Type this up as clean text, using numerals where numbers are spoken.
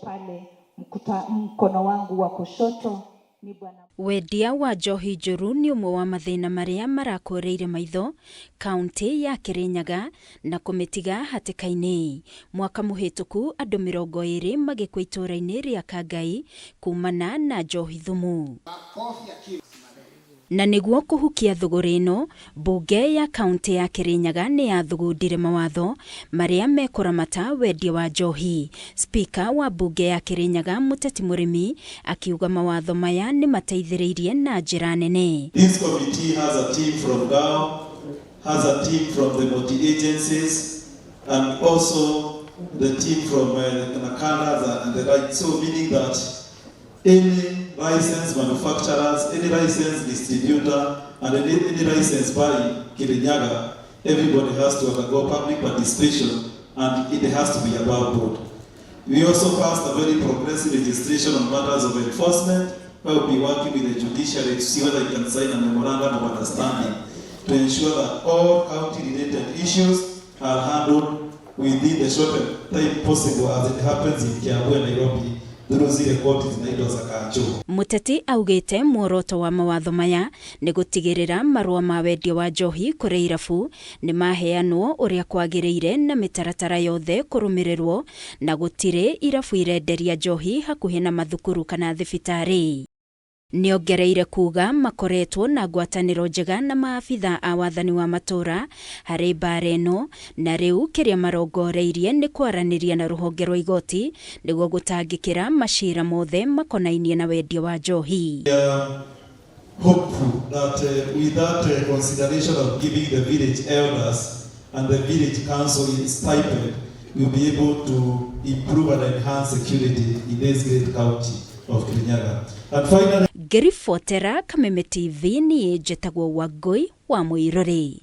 pale mkono wangu wa kushoto ni bwana. Wendia wa njohi njũru nĩ ũmwe wa mathĩna marĩa marakoreire maitho kaunti ya Kirinyaga na kũmĩtiga hatĩka-inĩ. Mwaka mũhĩtũku andũ 20 magĩkua itũũra-inĩ rĩa Kangai kumana na njohi thumu. Na nĩguo kũhukia thũgũrĩ ĩno, mbunge ya kaunti ya Kirinyaga nĩ yathugundire mawatho marĩa mekũramata wendia wa njohi. Spika wa mbunge ya Kirinyaga Mũteti Mũrĩmi akiuga mawatho maya nĩ mateithĩrĩirie na njĩra nene. This committee has a team from GAO, has a team from the multi-agencies, and also the team from Nakana and the right. So meaning that any licensed manufacturers, any licensed distributor, and any licensed buyer in Kirinyaga, everybody has to undergo public participation and it has to be above board. We also passed a very progressive legislation on matters of enforcement, where we'll be working with the judiciary to see whether we can sign a memorandum of understanding to ensure that all county-related issues are handled within the shortest time possible as it happens in Kiambu and Nairobi. Mũteti augĩte muoroto wa mawatho maya nĩ gũtigĩrĩra marũa ma wendia wa njohi kũrĩ irabu nĩ maheanwo ũrĩa kwagĩrĩire na mĩtaratara yothe kũrũmĩrĩrwo na gũtirĩ irabu irenderia njohi hakuhĩ na mathukuru kana thibitarĩ. Nĩongereire kuga makoretwo na ngwatanĩro njega na maabitha a wathani wa matũra harĩ mbara ĩno, na rĩu kĩrĩa marongoreirie nĩ kwaranĩria na rũhonge rwa igoti nĩguo gũtangĩkĩra macira mothe makonainie na wendia wa njohi. Hopeful that with that consideration of giving the village elders and the village council in stipend, we'll be able to improve and enhance security in this great county of Kirinyaga. And finally, Ngĩribotera Kameme TV niĩ njĩtagwo Wangui wa Mũirũrĩ.